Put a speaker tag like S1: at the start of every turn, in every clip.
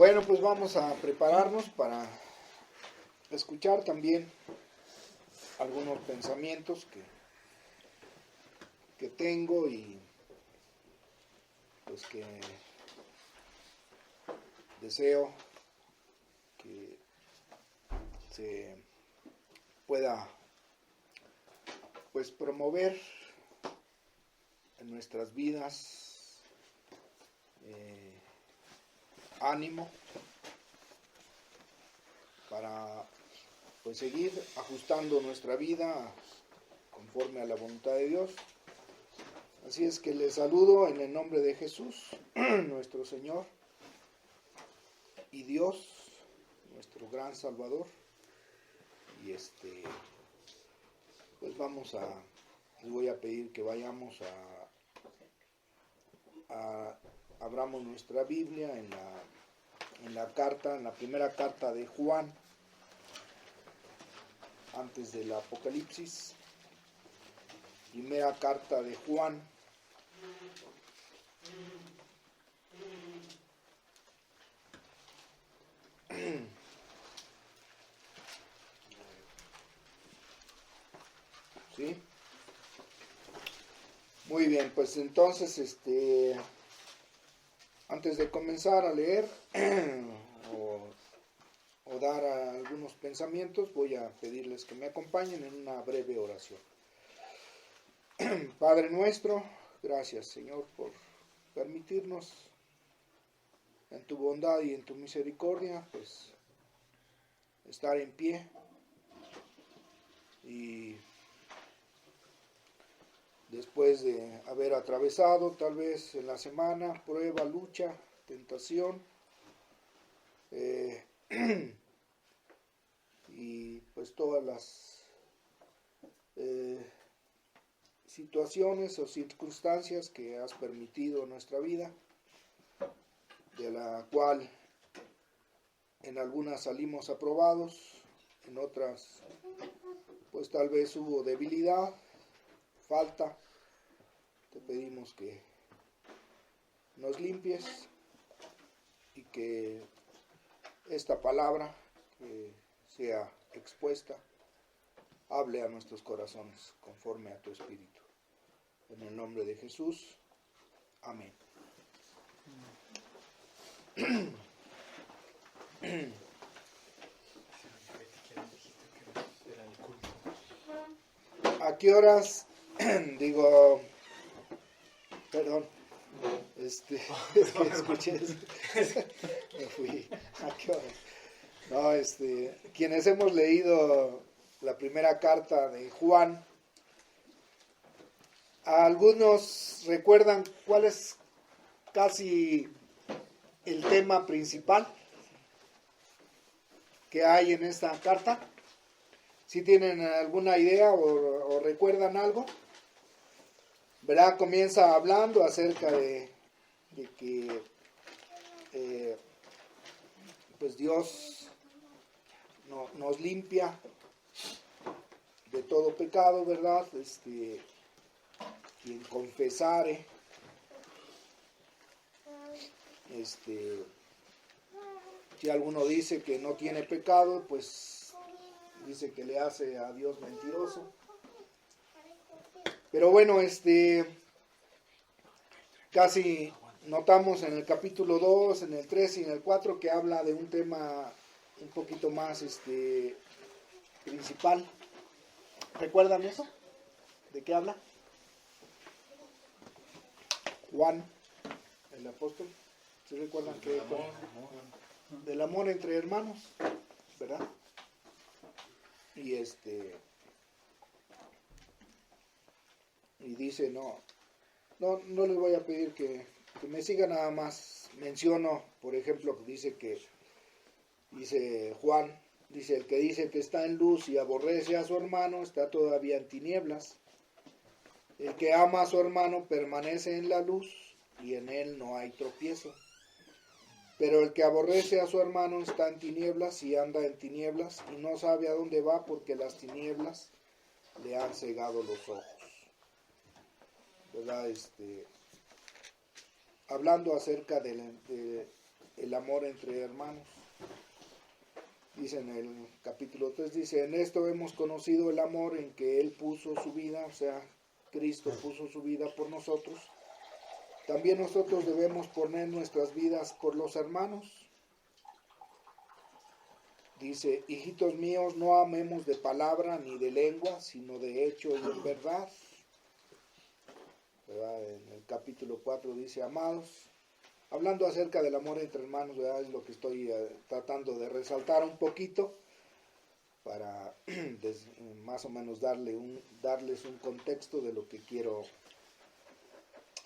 S1: Bueno, pues vamos a prepararnos para escuchar también algunos pensamientos que tengo y pues que deseo que se pueda pues promover en nuestras vidas ánimo para pues seguir ajustando nuestra vida conforme a la voluntad de Dios. Así es que les saludo en el nombre de Jesús, nuestro Señor y Dios, nuestro gran Salvador. Y pues les voy a pedir que vayamos abramos nuestra Biblia en la primera carta de Juan, antes del Apocalipsis. Primera carta de Juan, ¿sí? Muy bien, pues entonces, antes de comenzar a leer o dar algunos pensamientos, voy a pedirles que me acompañen en una breve oración. Padre nuestro, gracias Señor por permitirnos en tu bondad y en tu misericordia, pues estar en pie y después de haber atravesado tal vez en la semana prueba, lucha, tentación, y pues todas las situaciones o circunstancias que has permitido en nuestra vida, de la cual en algunas salimos aprobados, en otras pues tal vez hubo debilidad, falta. Te pedimos que nos limpies y que esta palabra que sea expuesta hable a nuestros corazones conforme a tu Espíritu. En el nombre de Jesús. Amén. ¿A qué horas? Digo, perdón, es que escuché eso. Me fui. ¿A qué horas? No, quienes hemos leído la primera carta de Juan, algunos recuerdan cuál es casi el tema principal que hay en esta carta. ¿Sí tienen alguna idea o recuerdan algo? ¿Verdad? Comienza hablando acerca de que pues Dios nos limpia de todo pecado, ¿verdad? Quien confesare, si alguno dice que no tiene pecado, pues dice que le hace a Dios mentiroso. Pero bueno, casi notamos en el capítulo 2, en el 3 y en el 4 que habla de un tema un poquito más principal. ¿Recuerdan eso? ¿De qué habla? Juan, el apóstol. ¿Sí recuerdan que del amor entre hermanos, ¿verdad? Y y dice, no les voy a pedir que me sigan, nada más menciono, por ejemplo, dice Juan, dice, el que dice que está en luz y aborrece a su hermano está todavía en tinieblas. El que ama a su hermano permanece en la luz y en él no hay tropiezo. Pero el que aborrece a su hermano está en tinieblas y anda en tinieblas y no sabe a dónde va porque las tinieblas le han cegado los ojos. ¿Verdad? Hablando acerca de el amor entre hermanos. Dice en el capítulo 3, dice, en esto hemos conocido el amor en que Él puso su vida, o sea, Cristo puso su vida por nosotros. También nosotros debemos poner nuestras vidas por los hermanos. Dice, hijitos míos, no amemos de palabra ni de lengua, sino de hecho y en verdad. ¿Verdad? En el capítulo 4 dice, amados, hablando acerca del amor entre hermanos, ¿verdad? Es lo que estoy tratando de resaltar un poquito para más o menos darles un contexto de lo que quiero,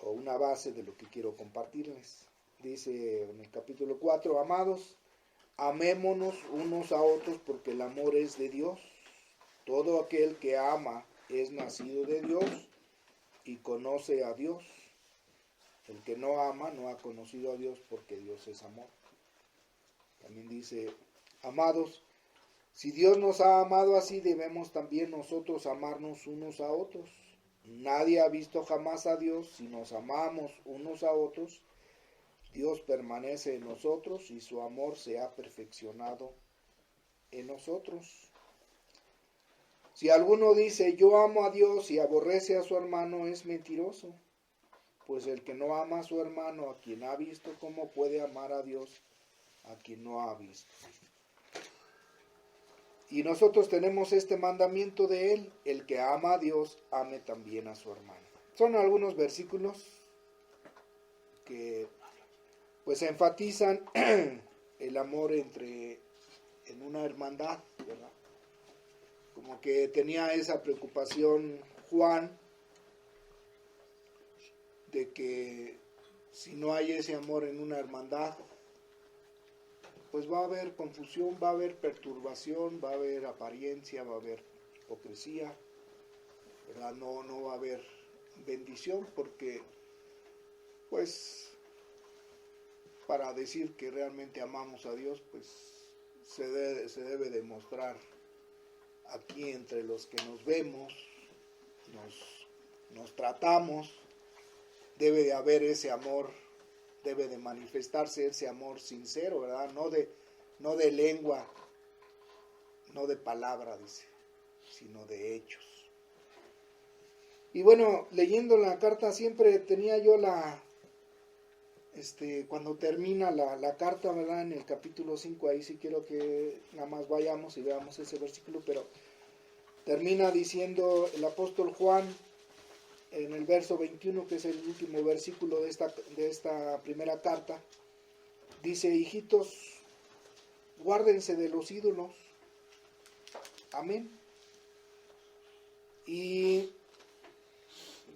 S1: o una base de lo que quiero compartirles. Dice en el capítulo 4, amados, amémonos unos a otros porque el amor es de Dios. Todo aquel que ama es nacido de Dios y conoce a Dios. El que no ama no ha conocido a Dios porque Dios es amor. También dice, amados, si Dios nos ha amado así, debemos también nosotros amarnos unos a otros. Nadie ha visto jamás a Dios. Si nos amamos unos a otros, Dios permanece en nosotros y su amor se ha perfeccionado en nosotros. Si alguno dice, yo amo a Dios y aborrece a su hermano, es mentiroso. Pues el que no ama a su hermano, a quien ha visto, ¿cómo puede amar a Dios a quien no ha visto? Y nosotros tenemos este mandamiento de Él, el que ama a Dios, ame también a su hermano. Son algunos versículos que pues enfatizan el amor en una hermandad, ¿verdad? Como que tenía esa preocupación Juan de que si no hay ese amor en una hermandad, pues va a haber confusión, va a haber perturbación, va a haber apariencia, va a haber hipocresía, ¿verdad? No va a haber bendición porque, pues, para decir que realmente amamos a Dios, pues se debe demostrar aquí entre los que nos vemos, nos tratamos, debe de haber ese amor, debe de manifestarse ese amor sincero, ¿verdad? No de lengua, no de palabra, dice, sino de hechos. Y bueno, leyendo la carta siempre tenía yo cuando termina la carta, ¿verdad? En el capítulo 5, ahí sí quiero que nada más vayamos y veamos ese versículo, pero termina diciendo el apóstol Juan en el verso 21, que es el último versículo de esta primera carta, dice, hijitos, guárdense de los ídolos. Amén. Y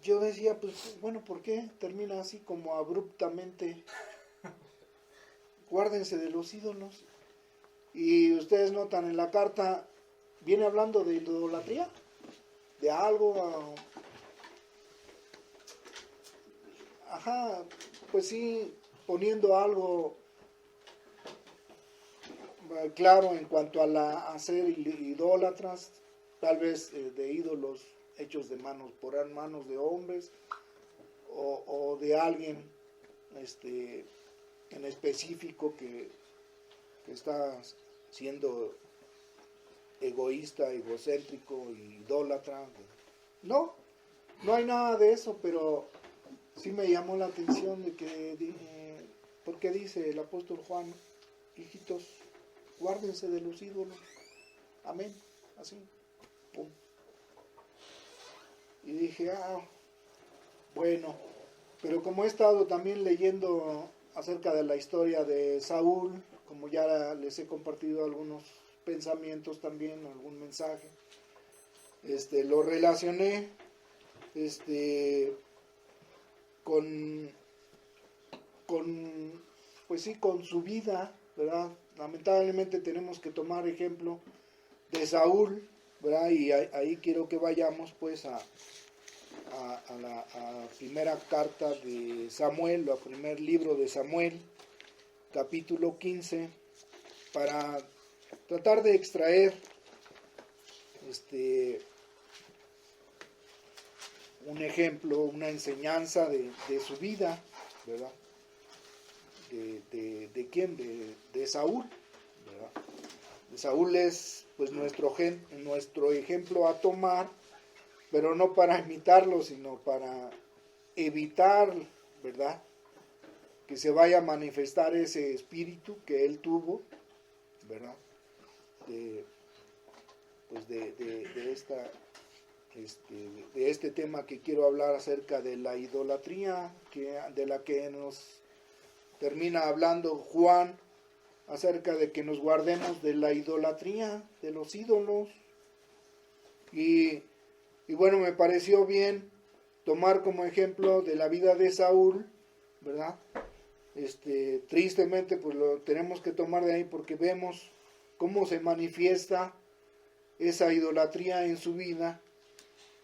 S1: yo decía, pues bueno, ¿por qué termina así como abruptamente? Guárdense de los ídolos. Y ustedes notan en la carta, viene hablando de idolatría, de algo, pues sí, poniendo algo claro en cuanto a ser idólatras, tal vez de ídolos hechos de manos por manos de hombres o de alguien en específico que está siendo egoísta, egocéntrico, idólatra. No hay nada de eso, pero sí me llamó la atención de que, porque dice el apóstol Juan, hijitos, guárdense de los ídolos. Amén. Así. Pum. Y dije, bueno, pero como he estado también leyendo acerca de la historia de Saúl, como ya les he compartido algunos pensamientos también, algún mensaje, lo relacioné pues sí, con su vida, ¿verdad? Lamentablemente tenemos que tomar ejemplo de Saúl, ¿verdad? Y ahí quiero que vayamos pues a la primera carta de Samuel, al primer libro de Samuel, capítulo 15, para tratar de extraer un ejemplo, una enseñanza de su vida, ¿verdad? ¿de quién? De Saúl, ¿verdad? Saúl es pues nuestro ejemplo a tomar, pero no para imitarlo, sino para evitar, ¿verdad?, que se vaya a manifestar ese espíritu que él tuvo, ¿verdad?, de este tema que quiero hablar acerca de la idolatría, de la que nos termina hablando Juan, acerca de que nos guardemos de la idolatría, de los ídolos. Y bueno, me pareció bien tomar como ejemplo de la vida de Saúl, ¿verdad? Tristemente pues lo tenemos que tomar de ahí porque vemos cómo se manifiesta esa idolatría en su vida,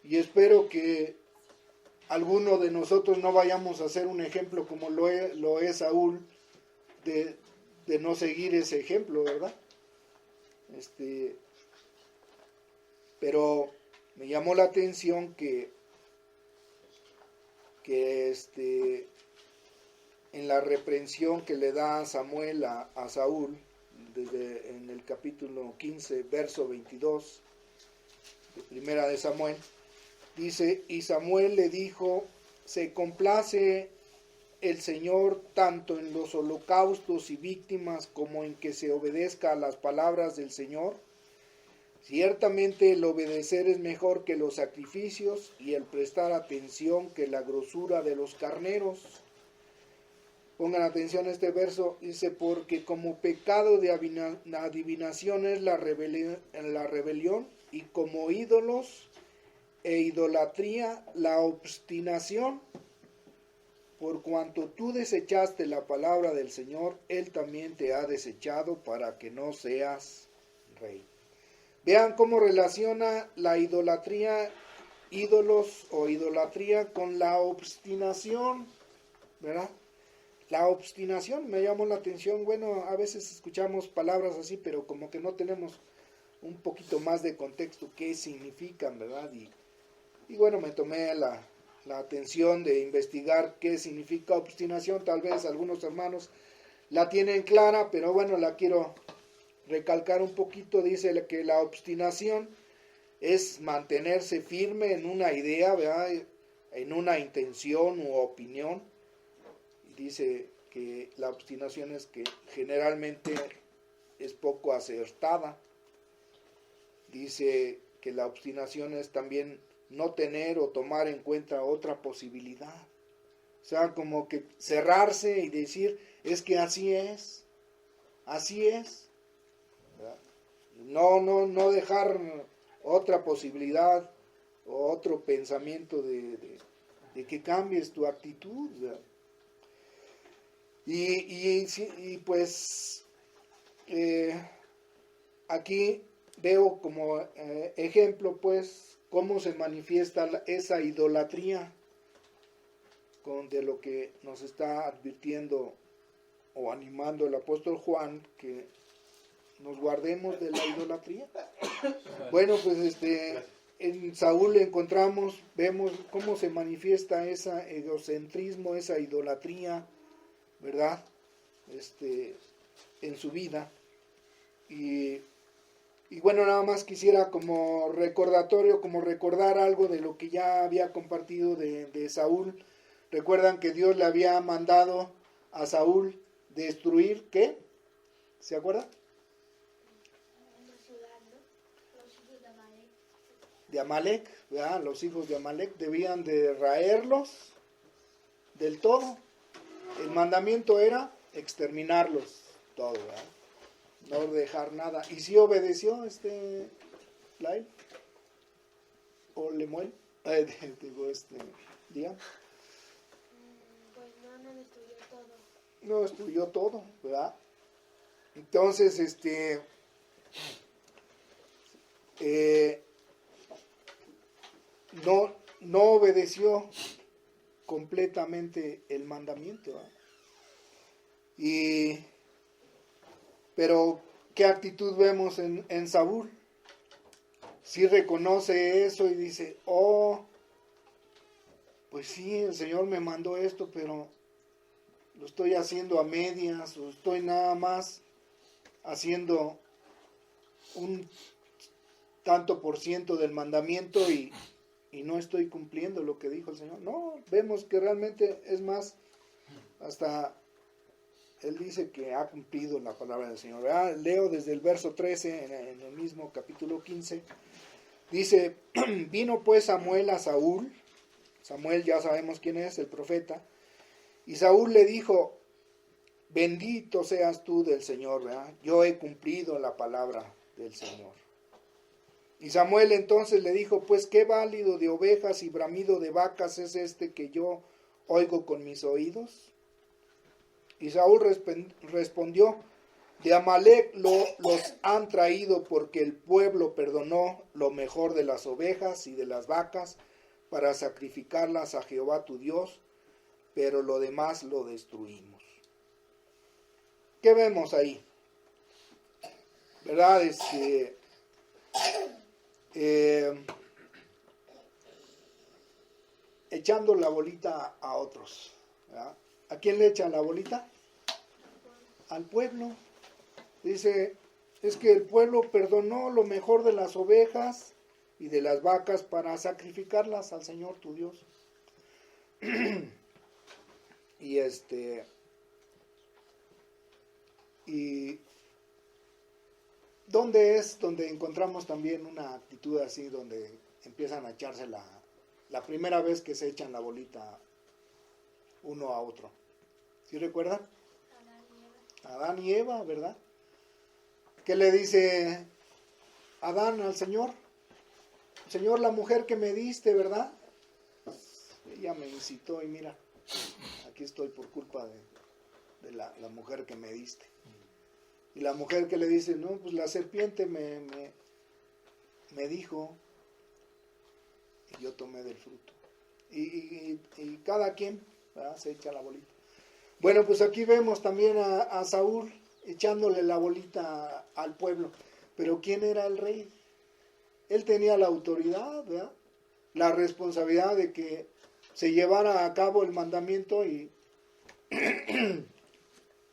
S1: y espero que alguno de nosotros no vayamos a ser un ejemplo como lo es Saúl, de no seguir ese ejemplo, ¿verdad? Pero me llamó la atención que en la reprensión que le da Samuel a Saúl, en el capítulo 15, verso 22, de Primera de Samuel, dice: y Samuel le dijo, se complace el Señor tanto en los holocaustos y víctimas como en que se obedezca a las palabras del Señor. Ciertamente el obedecer es mejor que los sacrificios y el prestar atención que la grosura de los carneros. Pongan atención a este verso, dice: porque como pecado de adivinación es la rebelión, y como ídolos e idolatría la obstinación. Por cuanto tú desechaste la palabra del Señor, Él también te ha desechado para que no seas rey. Vean cómo relaciona la idolatría, ídolos o idolatría, con la obstinación, ¿verdad? La obstinación me llamó la atención. Bueno, a veces escuchamos palabras así, pero como que no tenemos un poquito más de contexto, qué significan, ¿verdad? Y bueno, me tomé la atención de investigar qué significa obstinación. Tal vez algunos hermanos la tienen clara, pero bueno, la quiero recalcar un poquito. Dice que la obstinación es mantenerse firme en una idea, ¿verdad?, en una intención u opinión. Y dice que la obstinación es que generalmente es poco acertada. Dice que la obstinación es también no tener o tomar en cuenta otra posibilidad. O sea, como que cerrarse y decir, es que así es, ¿verdad? No dejar otra posibilidad o otro pensamiento de que cambies tu actitud, ¿verdad? Y pues aquí veo como ejemplo pues cómo se manifiesta esa idolatría, de lo que nos está advirtiendo o animando el apóstol Juan, que nos guardemos de la idolatría. Bueno, pues en Saúl vemos cómo se manifiesta ese egocentrismo, esa idolatría, ¿verdad?, en su vida. Y bueno, nada más quisiera como recordatorio, como recordar algo de lo que ya había compartido de Saúl. Recuerdan que Dios le había mandado a Saúl destruir, ¿qué? ¿Se acuerdan? De Amalek, ¿verdad? Los hijos de Amalek debían de raerlos del todo. El mandamiento era exterminarlos todo, ¿verdad? No dejar nada. ¿Y si obedeció Lael? ¿O Lemuel? Diga.
S2: Pues no destruyó todo.
S1: No destruyó todo, ¿verdad? Entonces, no obedeció completamente el mandamiento, ¿verdad? Pero, ¿qué actitud vemos en Saúl? Sí reconoce eso y dice, pues sí, el Señor me mandó esto, pero lo estoy haciendo a medias, o estoy nada más haciendo un tanto por ciento del mandamiento y no estoy cumpliendo lo que dijo el Señor. No, vemos que realmente es más, hasta Él dice que ha cumplido la palabra del Señor. ¿Verdad? Leo desde el verso 13 en el mismo capítulo 15. Dice, vino pues Samuel a Saúl. Samuel ya sabemos quién es, el profeta. Y Saúl le dijo, bendito seas tú del Señor, ¿verdad? Yo he cumplido la palabra del Señor. Y Samuel entonces le dijo, pues qué válido de ovejas y bramido de vacas es este que yo oigo con mis oídos. Y Saúl respondió, de Amalec los han traído porque el pueblo perdonó lo mejor de las ovejas y de las vacas para sacrificarlas a Jehová tu Dios, pero lo demás lo destruimos. ¿Qué vemos ahí? ¿Verdad? Echando la bolita a otros, ¿verdad? ¿A quién le echan la bolita? Al pueblo. Dice, es que el pueblo perdonó lo mejor de las ovejas y de las vacas para sacrificarlas al Señor tu Dios. Y ¿dónde es donde encontramos también una actitud así, donde empiezan a echarse la primera vez que se echan la bolita uno a otro? ¿Sí recuerdan? Adán y Eva, ¿verdad? ¿Qué le dice Adán al Señor? Señor, la mujer que me diste, ¿verdad? Ella me incitó y mira, aquí estoy por culpa de la mujer que me diste. Y la mujer que le dice, no, pues la serpiente me dijo y yo tomé del fruto. Y cada quien, ¿verdad?, se echa la bolita. Bueno, pues aquí vemos también a Saúl echándole la bolita al pueblo. Pero ¿quién era el rey? Él tenía la autoridad, ¿verdad?, la responsabilidad de que se llevara a cabo el mandamiento y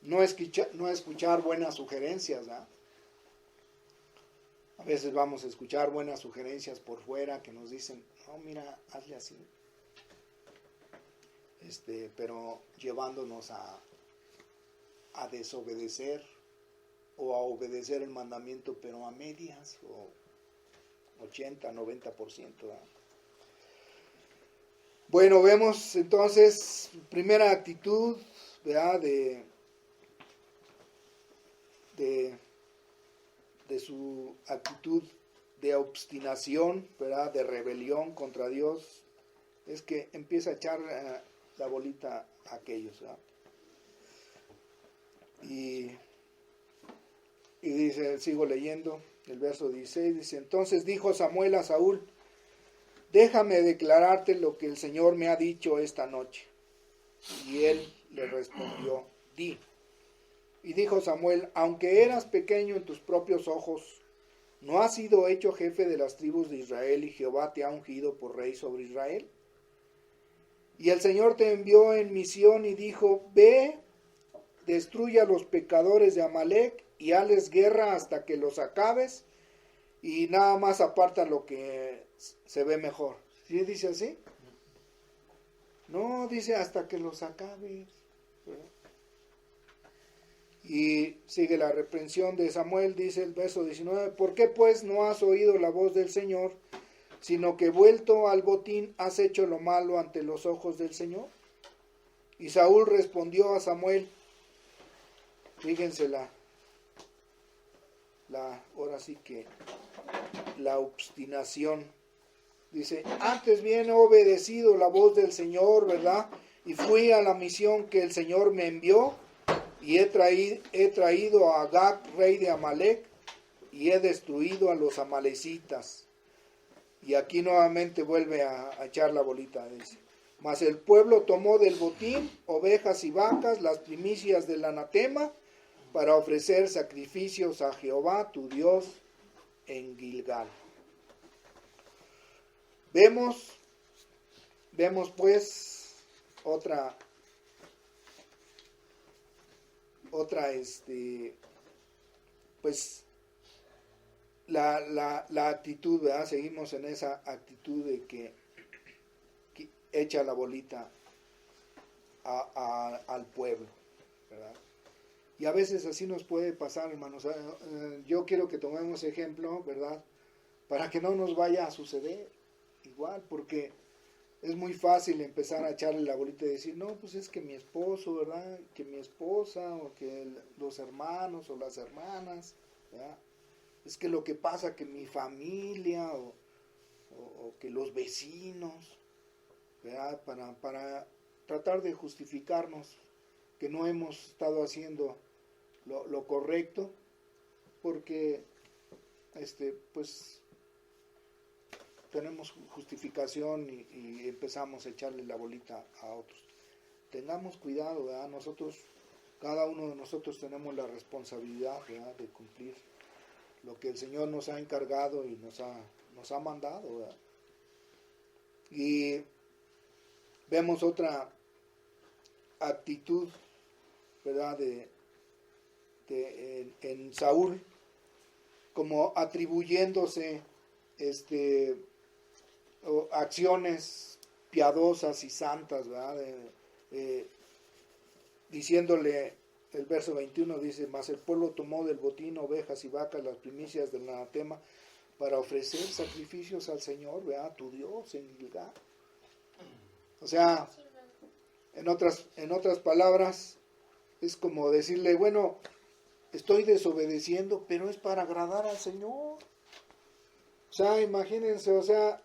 S1: no escuchar buenas sugerencias, ¿verdad? A veces vamos a escuchar buenas sugerencias por fuera que nos dicen, no, mira, hazle así. Pero llevándonos a desobedecer o a obedecer el mandamiento, pero a medias, o 80, 90%. ¿verdad? Bueno, vemos entonces, primera actitud, ¿verdad?, de su actitud de obstinación, ¿verdad?, de rebelión contra Dios, es que empieza a echar la bolita a aquellos, ¿verdad? Y dice, sigo leyendo, el verso 16, dice, entonces dijo Samuel a Saúl, déjame declararte lo que el Señor me ha dicho esta noche. Y él le respondió, di. Y dijo Samuel, aunque eras pequeño en tus propios ojos, ¿no has sido hecho jefe de las tribus de Israel y Jehová te ha ungido por rey sobre Israel? Y el Señor te envió en misión y dijo, ve, destruye a los pecadores de Amalec y hales guerra hasta que los acabes y nada más aparta lo que se ve mejor. ¿Sí dice así? No, dice hasta que los acabes. Y sigue la reprensión de Samuel, dice el verso 19, ¿por qué pues no has oído la voz del Señor, sino que vuelto al botín has hecho lo malo ante los ojos del Señor? Y Saúl respondió a Samuel, fíjense ahora sí que la obstinación. Dice, antes bien he obedecido la voz del Señor, ¿verdad? Y fui a la misión que el Señor me envió, y he traído a Agag, rey de Amalec, y he destruido a los amalecitas. Y aquí nuevamente vuelve a echar la bolita, dice. Mas el pueblo tomó del botín ovejas y vacas, las primicias del anatema, para ofrecer sacrificios a Jehová tu Dios en Gilgal. Vemos pues otra otra, pues, la actitud, ¿verdad? Seguimos en esa actitud de que echa la bolita al pueblo, ¿verdad? Y a veces así nos puede pasar, hermanos. Yo quiero que tomemos ejemplo, ¿verdad? Para que no nos vaya a suceder igual, porque es muy fácil empezar a echarle la bolita y decir, no, pues es que mi esposo, ¿verdad? Que mi esposa, o que los hermanos o las hermanas, ¿verdad? Es que lo que pasa que mi familia o que los vecinos, ¿verdad? Para tratar de justificarnos que no hemos estado haciendo lo correcto, porque pues tenemos justificación y empezamos a echarle la bolita a otros. Tengamos cuidado, ¿verdad? Nosotros, cada uno de nosotros tenemos la responsabilidad, ¿verdad?, de cumplir lo que el Señor nos ha encargado y nos ha mandado, ¿verdad? Y vemos otra actitud, ¿verdad?, en Saúl, como atribuyéndose acciones piadosas y santas, ¿verdad? Diciéndole, el verso 21 dice, mas el pueblo tomó del botín ovejas y vacas, las primicias del anatema, para ofrecer sacrificios al Señor, ¿verdad?, tu Dios, en Gilgal. O sea, en otras palabras, es como decirle, bueno, estoy desobedeciendo, pero es para agradar al Señor. O sea, imagínense, o sea,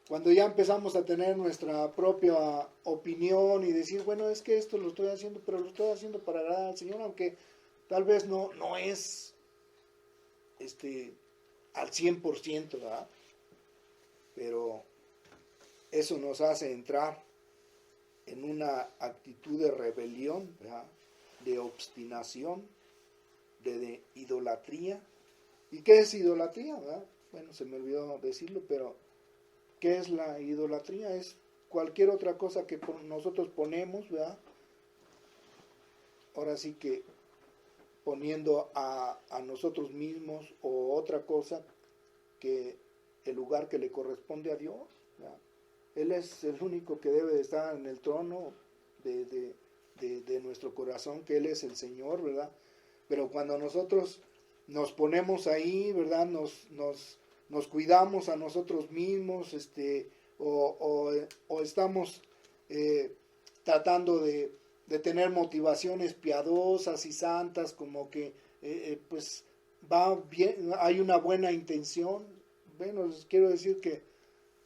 S1: cuando ya empezamos a tener nuestra propia opinión y decir, bueno, es que esto lo estoy haciendo, pero lo estoy haciendo para agradar al Señor, aunque tal vez no es al 100%, ¿verdad? Pero eso nos hace entrar en una actitud de rebelión, ¿verdad?, de obstinación, de idolatría. ¿Y qué es idolatría, verdad? Bueno, se me olvidó decirlo, pero ¿qué es la idolatría? Es cualquier otra cosa que nosotros ponemos, ¿verdad? Ahora sí que poniendo a nosotros mismos o otra cosa que el lugar que le corresponde a Dios, ¿verdad? Él es el único que debe de estar en el trono de nuestro corazón, que Él es el Señor, ¿verdad? Pero cuando nosotros nos ponemos ahí, ¿verdad?, nos cuidamos a nosotros mismos, o estamos tratando de tener motivaciones piadosas y santas, como que pues va bien, hay una buena intención. Bueno, les quiero decir que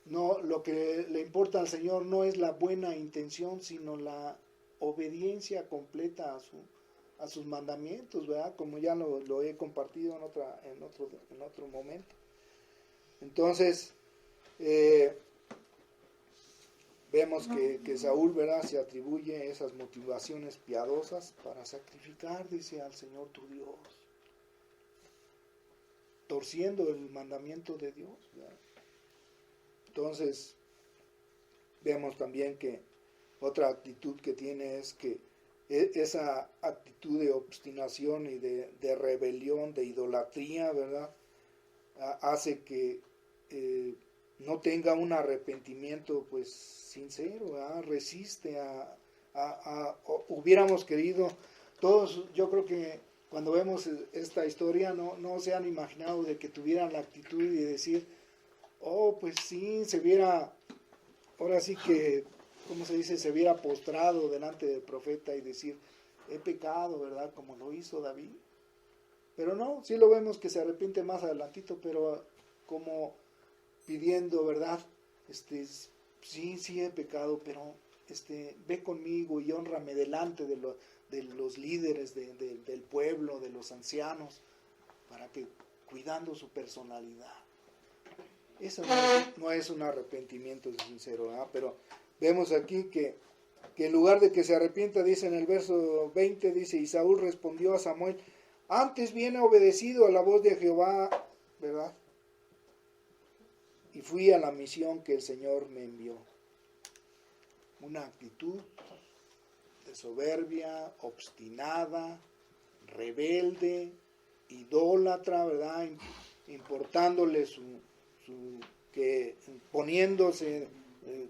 S1: no, lo que le importa al Señor no es la buena intención, sino la obediencia completa a sus mandamientos, ¿verdad? Como ya lo he compartido en otro momento. Entonces, vemos que Saúl, ¿verdad?, se atribuye esas motivaciones piadosas para sacrificar, dice, al Señor tu Dios, torciendo el mandamiento de Dios, ¿verdad? Entonces, vemos también que otra actitud que tiene es que esa actitud de obstinación y de rebelión, de idolatría, ¿verdad?, hace que no tenga un arrepentimiento pues sincero, ¿verdad? Resiste hubiéramos querido, todos, yo creo que cuando vemos esta historia no se han imaginado de que tuvieran la actitud de decir, oh, pues sí, se viera, ahora sí que, ¿cómo se dice?, se viera postrado delante del profeta y decir, he pecado, ¿verdad?, como lo hizo David. Pero no, sí lo vemos que se arrepiente más adelantito, pero como pidiendo, ¿verdad?, sí he pecado, pero ve conmigo y hónrame delante de los líderes del pueblo, de los ancianos, para que, cuidando su personalidad. Eso no es un arrepentimiento sincero, ¿verdad? Pero vemos aquí que en lugar de que se arrepienta, dice en el verso 20, dice, y Saúl respondió a Samuel, antes bien he obedecido a la voz de Jehová, ¿verdad?, y fui a la misión que el Señor me envió. Una actitud de soberbia, obstinada, rebelde, idólatra, ¿verdad? Importándole poniéndose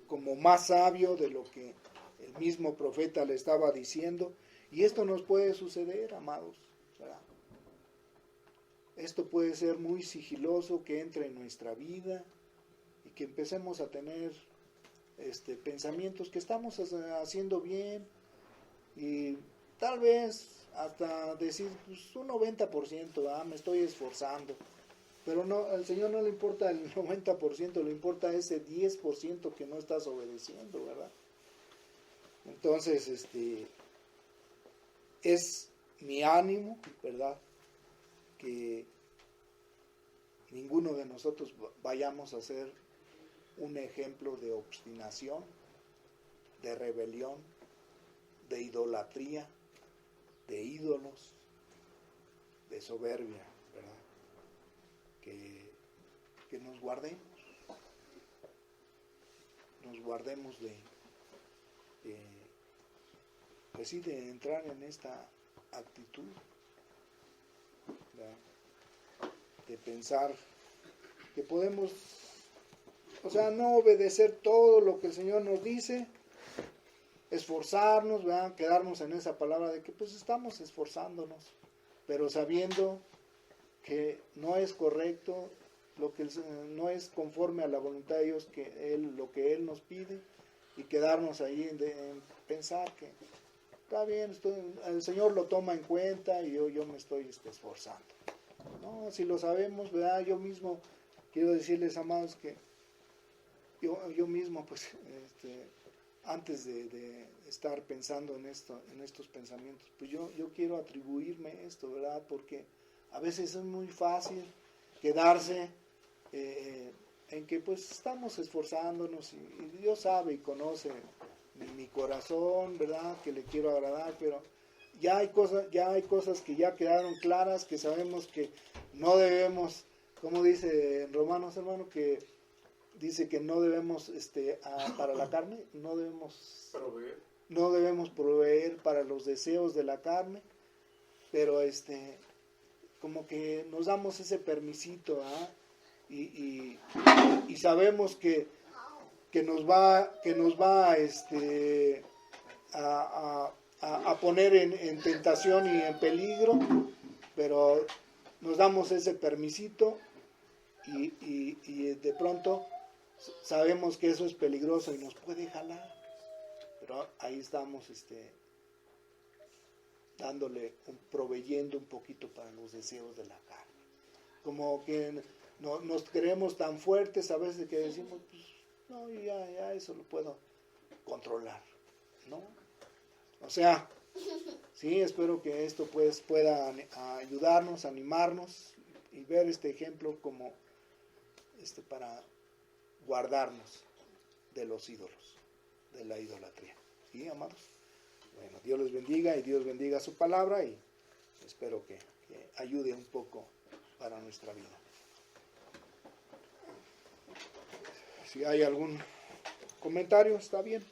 S1: como más sabio de lo que el mismo profeta le estaba diciendo. Y esto nos puede suceder, amados, ¿verdad? Esto puede ser muy sigiloso, que entre en nuestra vida y que empecemos a tener pensamientos que estamos haciendo bien, y tal vez hasta decir, pues un 90%, me estoy esforzando, pero no, al Señor no le importa el 90%, le importa ese 10% que no estás obedeciendo, ¿verdad? Entonces, es mi ánimo, ¿verdad?, que ninguno de nosotros vayamos a ser un ejemplo de obstinación, de rebelión, de idolatría, de ídolos, de soberbia, ¿verdad? Que nos guardemos pues sí, de entrar en esta actitud, ¿verdad?, de pensar que podemos, o sea, no obedecer todo lo que el Señor nos dice, esforzarnos, ¿verdad?, quedarnos en esa palabra de que pues estamos esforzándonos, pero sabiendo que no es correcto, no es conforme a la voluntad de Dios, lo que Él nos pide, y quedarnos ahí en pensar que está bien, el Señor lo toma en cuenta y yo me estoy esforzando. No, si lo sabemos, ¿verdad? Yo mismo quiero decirles, amados, que yo mismo, pues, antes de estar pensando en estos pensamientos, pues yo quiero atribuirme esto, ¿verdad? Porque a veces es muy fácil quedarse en que pues estamos esforzándonos, y Dios sabe y conoce mi corazón, ¿verdad?, que le quiero agradar, pero ya hay cosas que ya quedaron claras, que sabemos que no debemos, como dice en Romanos, hermano, que dice que no debemos, para la carne, no debemos proveer para los deseos de la carne, pero como que nos damos ese permisito, ¿ah? Y sabemos que nos va a poner en tentación y en peligro, pero nos damos ese permisito, y de pronto sabemos que eso es peligroso y nos puede jalar, pero ahí estamos proveyendo un poquito para los deseos de la carne. Como que nos creemos tan fuertes a veces que decimos, pues, no, ya eso lo puedo controlar, ¿no? O sea, sí, espero que esto pues pueda ayudarnos, animarnos, y ver este ejemplo como para guardarnos de los ídolos, de la idolatría. ¿Sí, amados? Bueno, Dios les bendiga y Dios bendiga su palabra, y espero que ayude un poco para nuestra vida. Si hay algún comentario, está bien.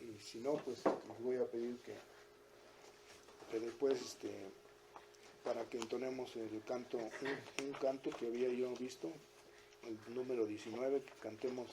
S1: Y si no, pues les voy a pedir que después, para que entonemos el canto, un canto que había yo visto, el número 19, que cantemos